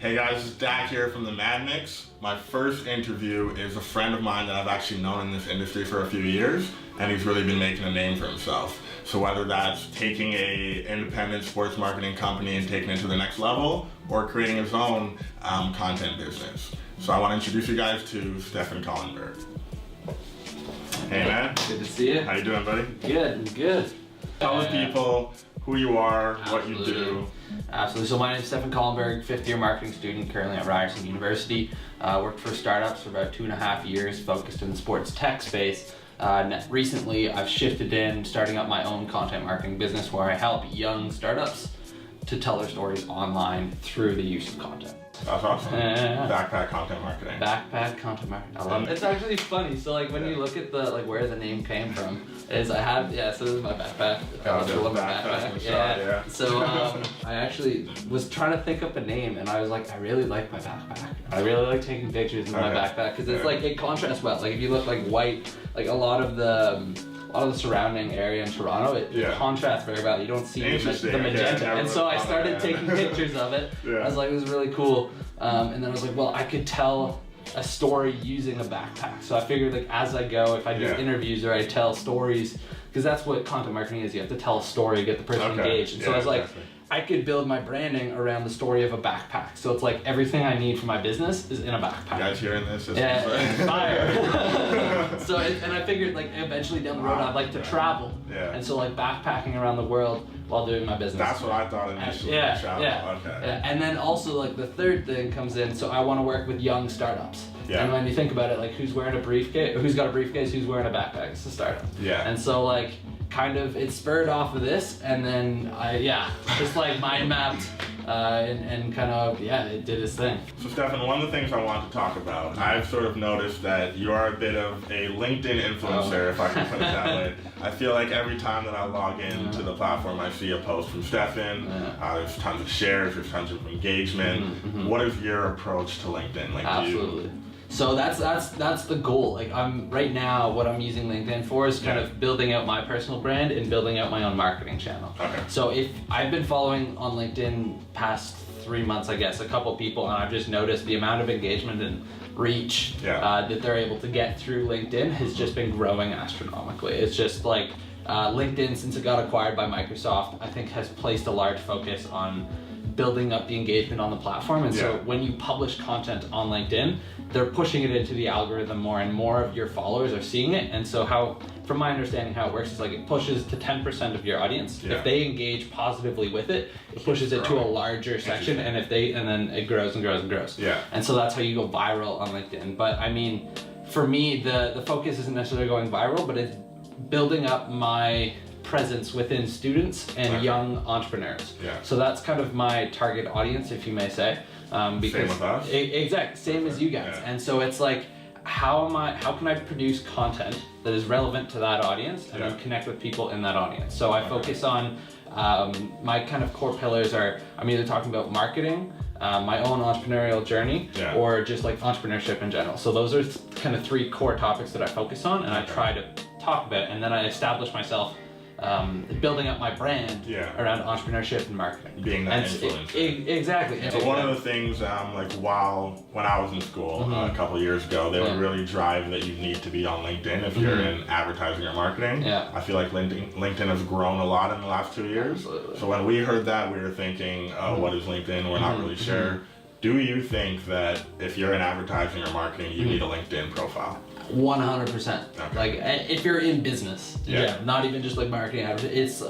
Hey guys, it's Dak here from the Mad Mix. My first interview is a friend of mine that I've actually known in this industry for a few years, and he's really been making a name for himself. So whether that's taking a independent sports marketing company and taking it to the next level, or creating his own content business. So I want to introduce you guys to Stefan Collenberg. Hey man. Good to see you. How you doing, buddy? Good. Tell the people who you are, what you do. Absolutely. So my name is Stefan Collenberg, fifth-year marketing student, currently at Ryerson University. Worked for startups for about 2.5 years, focused in the sports tech space. Recently, I've shifted in, starting up my own content marketing business where I help young startups to tell their stories online through the use of content. That's awesome. Backpack content marketing. Backpack content marketing. I love it. It's actually funny. So like when you look at the where the name came from, is I have so this is my backpack. Yeah. So I actually was trying to think up a name, and I was like, I really like my backpack. I really like taking pictures in my backpack because it's like it contrasts well. Like if you look like white, like a lot of the surrounding area in Toronto, it contrasts very well. You don't see the magenta. And so I started taking pictures of it. I was like, it was really cool. And then I was like, well, I could tell a story using a backpack. So I figured like as I go, if I do interviews or I tell stories, because that's what content marketing is, you have to tell a story, get the person engaged. And so I was like, I could build my branding around the story of a backpack. So it's like everything I need for my business is in a backpack. You guys hearing this? Fire. So, and I figured like eventually down the road I'd like to travel. And so like backpacking around the world while doing my business. That's what I thought initially. And then also like the third thing comes in, so I want to work with young startups. And when you think about it, like who's wearing a briefcase, who's got a briefcase, who's wearing a backpack, it's a startup. And so like, kind of it spurred off of this, and then just like mind mapped and kind of it did its thing. So Stefan, one of the things I want to talk about, I've sort of noticed that you are a bit of a LinkedIn influencer, if I can put it that way. I feel like every time that I log into the platform, I see a post from Stefan. There's tons of shares, there's tons of engagement. What is your approach to LinkedIn? Like, absolutely. So that's the goal. Like right now, what I'm using LinkedIn for is kind of building out my personal brand and building out my own marketing channel. So if I've been following on LinkedIn past 3 months, I guess, a couple people, and I've just noticed the amount of engagement and reach that they're able to get through LinkedIn has just been growing astronomically. It's just like LinkedIn, since it got acquired by Microsoft, I think has placed a large focus on building up the engagement on the platform. And so when you publish content on LinkedIn, they're pushing it into the algorithm more, and more of your followers are seeing it. And so from my understanding, how it works is like it pushes to 10% of your audience. If they engage positively with it, it pushes it to a larger section, and then it grows and grows and grows. And so that's how you go viral on LinkedIn. But I mean, for me, the focus isn't necessarily going viral, but it's building up my presence within students and young entrepreneurs. So that's kind of my target audience, if you may say. Because same with us? Exactly, same as you guys. And so it's like, how can I produce content that is relevant to that audience and then connect with people in that audience? So I focus on, my kind of core pillars are, I'm either talking about marketing, my own entrepreneurial journey, or just like entrepreneurship in general. So those are kind of 3 core topics that I focus on, and I try to talk about, and then I establish myself building up my brand around entrepreneurship and marketing. Being that influencer. Exactly. So one of the things, like when I was in school a couple of years ago, they would really drive that you need to be on LinkedIn if you're in advertising or marketing. I feel like LinkedIn has grown a lot in the last 2 years. Absolutely. So when we heard that, we were thinking, oh, what is LinkedIn? We're not really sure. Do you think that if you're in advertising or marketing, you need a LinkedIn profile? 100%. Like if you're in business, not even just like marketing, it's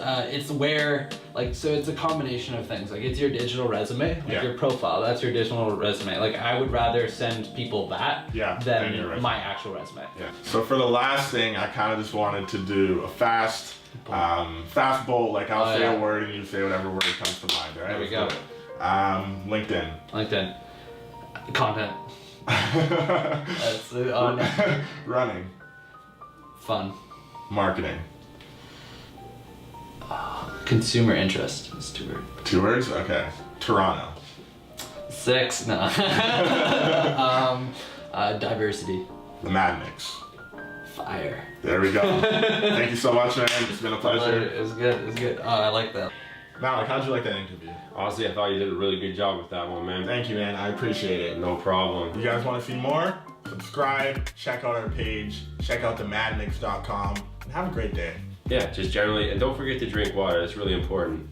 where so it's a combination of things. Like it's your digital resume, like your profile, that's your digital resume. Like I would rather send people that than my actual resume. So for the last thing, I kind of just wanted to do a fast bolt. Like I'll say a word and you say whatever word comes to mind. All right? There we go. LinkedIn. Content. That's it. Running. Fun. Marketing. Consumer interest. It's 2 words. 2 words? Okay. Toronto. 6. No. Diversity. The Mad Mix. Fire. There we go. Thank you so much, man. It's been a pleasure. It was good. Oh, I like that. Malik, how'd you like that interview? Honestly, I thought you did a really good job with that one, man. Thank you, man. I appreciate it. No problem. You guys want to see more? Subscribe, check out our page, check out themadmix.com, and have a great day. Yeah, just generally, and don't forget to drink water. It's really important.